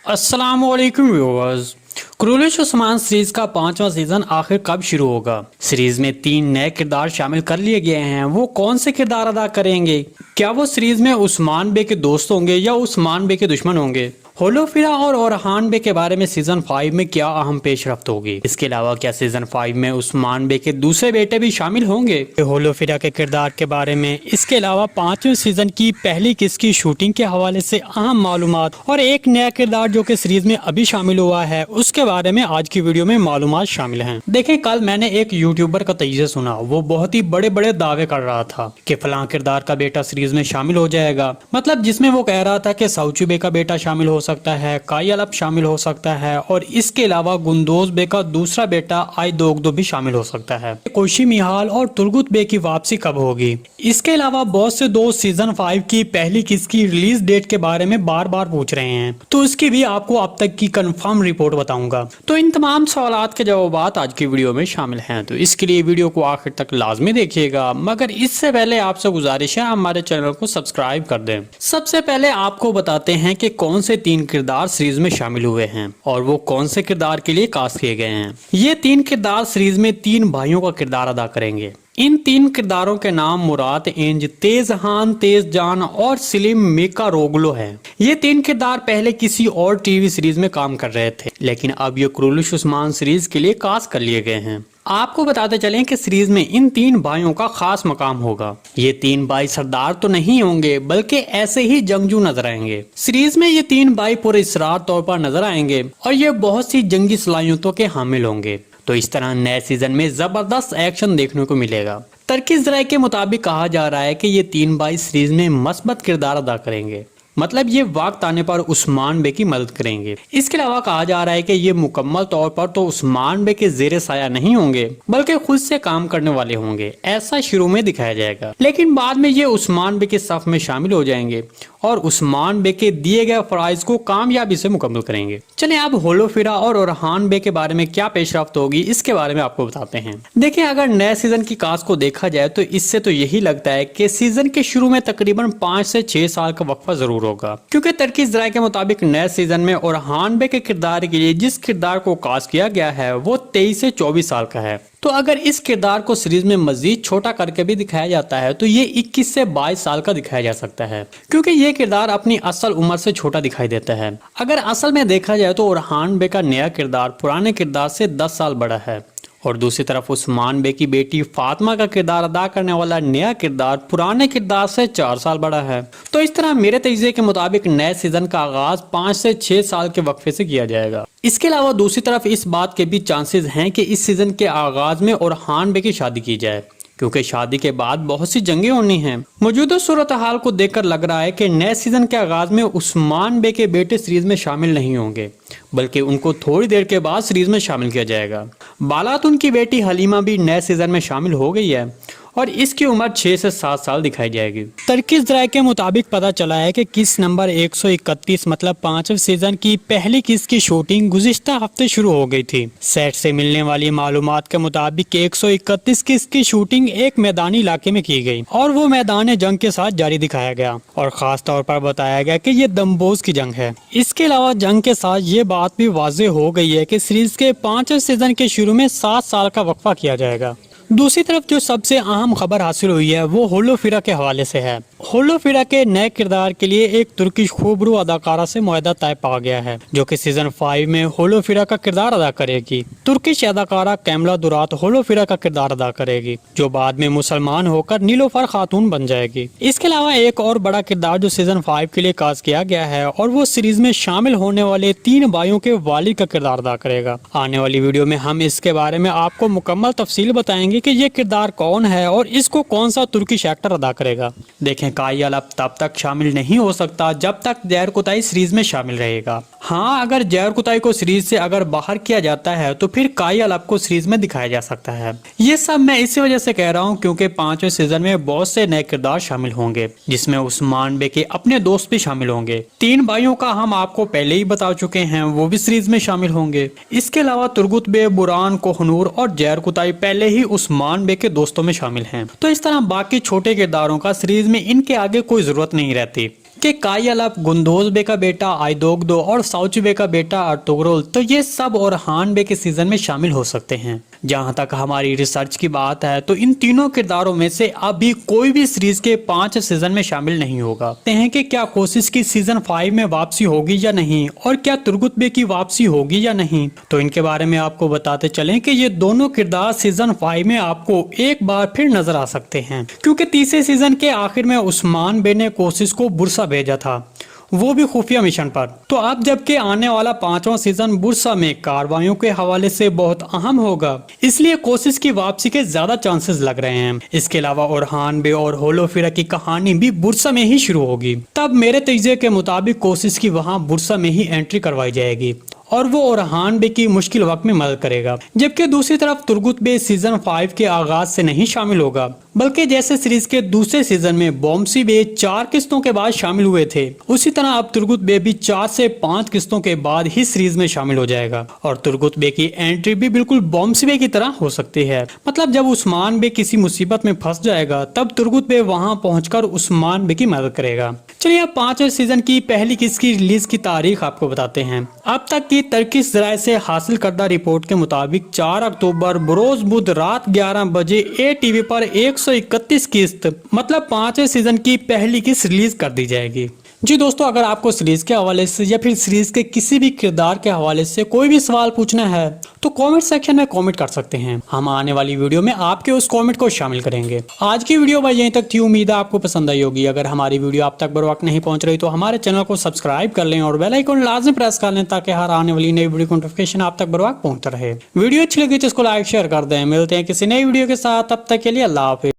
अस्सलामुअलैकुम viewers. क्रूलिश Usman series का 5वां सीजन आखिर कब शुरू होगा? सीरीज में 3 नए किरदार शामिल कर लिए गए हैं। वो कौन से किरदार अदा करेंगे? क्या वो सीरीज में उस्मान बे के दोस्त होंगे या उस्मान बे के दुश्मन होंगे? होलोफिरा और ओरहान बे के बारे में सीजन 5 में क्या अहम पेशरफ्त होगी? इसके अलावा क्या सीजन 5 में उस्मान बे के दूसरे बेटे भी शामिल होंगे? होलोफिरा के किरदार के बारे में, इसके अलावा 5वें सीजन की पहली किस्त की शूटिंग के हवाले से अहम मालूमात और एक नया किरदार जो कि सीरीज में अभी शामिल हुआ है, उसके बारे में आज की वीडियो में मालूमात शामिल हैं। देखें, कल मैंने एक यूट्यूबर का तजज़िया सुना। वो बहुत ही बड़े बड़े दावे कर रहा था कि फलां किरदार का बेटा सीरीज में शामिल हो जाएगा। मतलब जिसमें वो कह रहा था कि साउची बे का बेटा शामिल हो सकता है, कायलब शामिल हो सकता है और इसके अलावा गुंदोज बे का दूसरा बेटा आइदोगदो भी शामिल हो सकता है। कोशी मिहाल और तुर्गुत बे की वापसी कब होगी? इसके अलावा बहुत से दोस्त सीजन 5 की पहली किस्त की रिलीज डेट के बारे में बार बार पूछ रहे हैं, तो इसकी भी आपको अब तक की कंफर्म रिपोर्ट बताऊंगा। तो इन तमाम सवालात के जवाब आज की वीडियो में शामिल हैं, तो इसके लिए वीडियो को आखिर तक लाजमी देखिएगा। मगर इससे पहले आपसे गुजारिश है हमारे चैनल को सब्सक्राइब कर दें। सबसे पहले आपको बताते हैं कि कौन से 3 किरदार सीरीज में शामिल हुए हैं और वो कौन से किरदार के लिए कास्ट किए गए हैं। ये 3 किरदार सीरीज में 3 भाइयों का किरदार अदा करेंगे। इन 3 किरदारों के नाम मुराद एंज, तेजहान तेजजान और सलीम मेका रोगलो हैं। ये 3 किरदार पहले किसी और टीवी सीरीज में काम कर रहे थे, लेकिन अब ये क्रूलिश उस्मान सीरीज के लिए कास्ट कर लिए गए हैं। आपको बताते चलें कि सीरीज में इन 3 भाइयों का खास मकाम होगा। ये 3 भाई सरदार तो नहीं होंगे, बल्कि ऐसे ही जंगजू नजर आएंगे। सीरीज में ये 3 भाई पूरे इसरार तौर पर नजर आएंगे और ये बहुत सी जंगी सलाहियतों के हामिल होंगे। तो इस तरह नए सीजन में जबरदस्त एक्शन देखने को मिलेगा। तर्कीज़ राय के मुताबिक कहा जा रहा है कि ये 3 भाई सीरीज में मस्बत किरदार अदा करेंगे। मतलब ये वक्त आने पर उस्मान बे की मदद करेंगे। इसके अलावा कहा जा रहा है कि ये मुकम्मल तौर पर तो उस्मान बे के जेरे साया नहीं होंगे, बल्कि खुद से काम करने वाले होंगे। ऐसा शुरू में दिखाया जाएगा, लेकिन बाद में ये उस्मान बे के सफ में शामिल हो जाएंगे और उस्मान बे के दिए गए फराइज को कामयाबी से मुकम्मल करेंगे। चलें अब होलोफिरा और ओरहान बे के बारे में क्या पेशरफ्त होगी, इसके बारे में आपको बताते हैं। देखिए, अगर नए सीजन की कास्ट को देखा जाए तो इससे तो यही लगता है कि सीजन के शुरू में तकरीबन 5 से 6 साल का वक्फा जरूर होगा, क्योंकि तर्कीज़ राय के मुताबिक नए सीजन में ओरहान बे के किरदार के लिए जिस किरदार को कास्ट किया गया है वो 23 से 24 साल का है। तो अगर इस किरदार को सीरीज में मजीद छोटा करके भी दिखाया जाता है तो ये 21 से 22 साल का दिखाया जा सकता है, क्योंकि ये किरदार अपनी असल उम्र से छोटा दिखाई देता है। अगर असल में देखा जाए तो ओरहान बे का नया किरदार पुराने किरदार से 10 साल बड़ा है और दूसरी तरफ उस्मान बे की बेटी फातिमा का किरदार अदा करने वाला नया किरदार पुराने किरदार से 4 साल बड़ा है। तो इस तरह मेरे तजज़िये के मुताबिक नए सीजन का आगाज 5 से 6 साल के वक्फे से किया जाएगा। इसके अलावा दूसरी तरफ इस बात के भी चांसेस हैं कि इस सीजन के आगाज में ओरहान बे की शादी की जाए, क्योंकि शादी के बाद बहुत सी जंगें होनी हैं। मौजूदा सूरत हाल को देखकर लग रहा है कि नए सीजन के आगाज में उस्मान बे के बेटे सीरीज में शामिल नहीं होंगे, बल्कि उनको थोड़ी देर के बाद सीरीज में शामिल किया जाएगा। बालात उनकी बेटी हलीमा भी नए सीजन में शामिल हो गई है और इसकी उम्र 6 से 7 साल दिखाई जाएगी। तर्कीज़ राय के मुताबिक पता चला है कि किस्त नंबर 131 मतलब 5वें सीजन की पहली किस्त की शूटिंग गुज़िश्ता हफ्ते शुरू हो गई थी। सेट से मिलने वाली मालूमात के मुताबिक 131 किस्त की शूटिंग एक मैदानी इलाके में की गई और वो मैदान जंग के साथ जारी दिखाया गया और खास तौर पर बताया गया कि ये दमबोज की जंग है। इसके अलावा जंग के साथ ये बात भी वाज़ेह हो गई है कि सीरीज के 5वें सीजन के शुरू में 7 साल का वक्फा किया जाएगा। दूसरी तरफ जो सबसे अहम खबर हासिल हुई है वो होलोफिरा के हवाले से है। होलोफिरा के नए किरदार के लिए एक तुर्किश खूबरू अदाकारा से मुआहदा तय पा गया है, जो कि सीजन 5 में होलोफिरा का किरदार अदा करेगी। तुर्किश अदाकारा कैमला दुरात होलोफिरा का किरदार अदा करेगी, जो बाद में मुसलमान होकर नीलोफर खातून बन जाएगी। इसके अलावा एक और बड़ा किरदार जो सीजन 5 के लिए कास्ट किया गया है और वो सीरीज में शामिल होने वाले 3 भाइयों के वालिद का किरदार अदा करेगा। आने वाली वीडियो में हम इसके बारे में आपको मुकम्मल तफसील बताएंगे कि ये किरदार कौन है और इसको कौन सा तुर्किश एक्टर अदा करेगा। देखें, कायल तब तक शामिल नहीं हो सकता जब तक जहर कुताई सीरीज में शामिल रहेगा। हाँ, अगर जहर कुताई को सीरीज से अगर बाहर किया जाता है तो फिर कायल को सीरीज में दिखाया जा सकता है। ये सब मैं इसी वजह से कह रहा हूँ क्योंकि 5वें सीजन में बहुत से नए किरदार शामिल होंगे, जिसमें उस्मान बे के अपने दोस्त भी शामिल होंगे। 3 भाइयों का हम आपको पहले ही बता चुके हैं, वो भी सीरीज में शामिल होंगे। इसके अलावा तुर्गुत बे, बुरान, कोहनूर और जहर कुताई पहले ही उस्मान बे के दोस्तों में शामिल हैं। तो इस तरह बाकी छोटे किरदारों का सीरीज में इनके आगे कोई जरूरत नहीं रहती। जबकि काई अलप, गुंदोज बे का बेटा आइदोगदो और साउची बे का बेटा अर्तुग्रुल तो ये सब ओरहान बे के सीजन में शामिल हो सकते हैं। जहां तक हमारी रिसर्च की बात है तो इन तीनों किरदारों में से अभी कोई भी सीरीज के 5 सीजन में शामिल नहीं होगा। कहते हैं कि क्या कोशिश की सीजन 5 में वापसी होगी या नहीं, और क्या तुर्गुत बे की वापसी होगी या नहीं, तो इनके बारे में आपको बताते चलें कि ये दोनों किरदार सीजन 5 में आपको एक बार फिर नजर आ सकते हैं, क्योंकि तीसरे सीजन के आखिर में उस्मान बे ने कोशिश को बुरसा भेजा था, वो भी खुफिया मिशन पर। तो अब जबकि आने वाला 5वां सीजन बुरसा में कार्रवाइयों के हवाले से बहुत अहम होगा, इसलिए कोशिश की वापसी के ज्यादा चांसेस लग रहे हैं। इसके अलावा ओरहान बे और होलोफिरा की कहानी भी बुरसा में ही शुरू होगी। तब मेरे तजज़िये के मुताबिक कोशिश की वहां बुरसा में ही एंट्री करवाई जाएगी और वो ओरहान बे की मुश्किल वक्त में मदद करेगा। जबकि दूसरी तरफ तुर्गुत बे सीजन 5 के आगाज से नहीं शामिल होगा, बल्कि जैसे सीरीज के दूसरे सीजन में बोम्सी बे 4 किस्तों के बाद शामिल हुए थे, उसी तरह अब तुर्गुत बे भी 4 से 5 किस्तों के बाद ही सीरीज में शामिल हो जाएगा। और तुर्गुत बे की एंट्री भी बिल्कुल बोम्सी बे की तरह हो सकती है। मतलब जब उस्मान बे किसी मुसीबत में फंस जाएगा तब तुर्गुत बे वहां पहुंचकर उस्मान बे की मदद करेगा। चलिए अब 5वें सीजन की पहली किस्त की रिलीज की तारीख आपको बताते हैं। अब तक की तर्किश जराये से हासिल करदा रिपोर्ट के मुताबिक 4 अक्टूबर बरोज बुध रात 11 बजे ATV पर 131 किस्त मतलब 5वें सीजन की पहली किस्त रिलीज कर दी जाएगी। जी दोस्तों, अगर आपको सीरीज के हवाले से या फिर सीरीज के किसी भी किरदार के हवाले से कोई भी सवाल पूछना है तो कमेंट सेक्शन में कमेंट कर सकते हैं। हम आने वाली वीडियो में आपके उस कमेंट को शामिल करेंगे। आज की वीडियो भाई यहीं तक थी, उम्मीद है आपको पसंद आई होगी। अगर हमारी वीडियो आप तक बर वक्त नहीं पहुंच रही तो हमारे चैनल को सब्सक्राइब कर लें और बेल आइकन लाजमी प्रेस कर लें ताकि हर आने वाली नई वीडियो की नोटिफिकेशन आप तक बर वक्त पहुंचता रहे। वीडियो अच्छी लगी तो इसको लाइक शेयर कर दें। मिलते हैं किसी नई वीडियो के साथ, तब तक के लिए अल्लाह हाफिज़।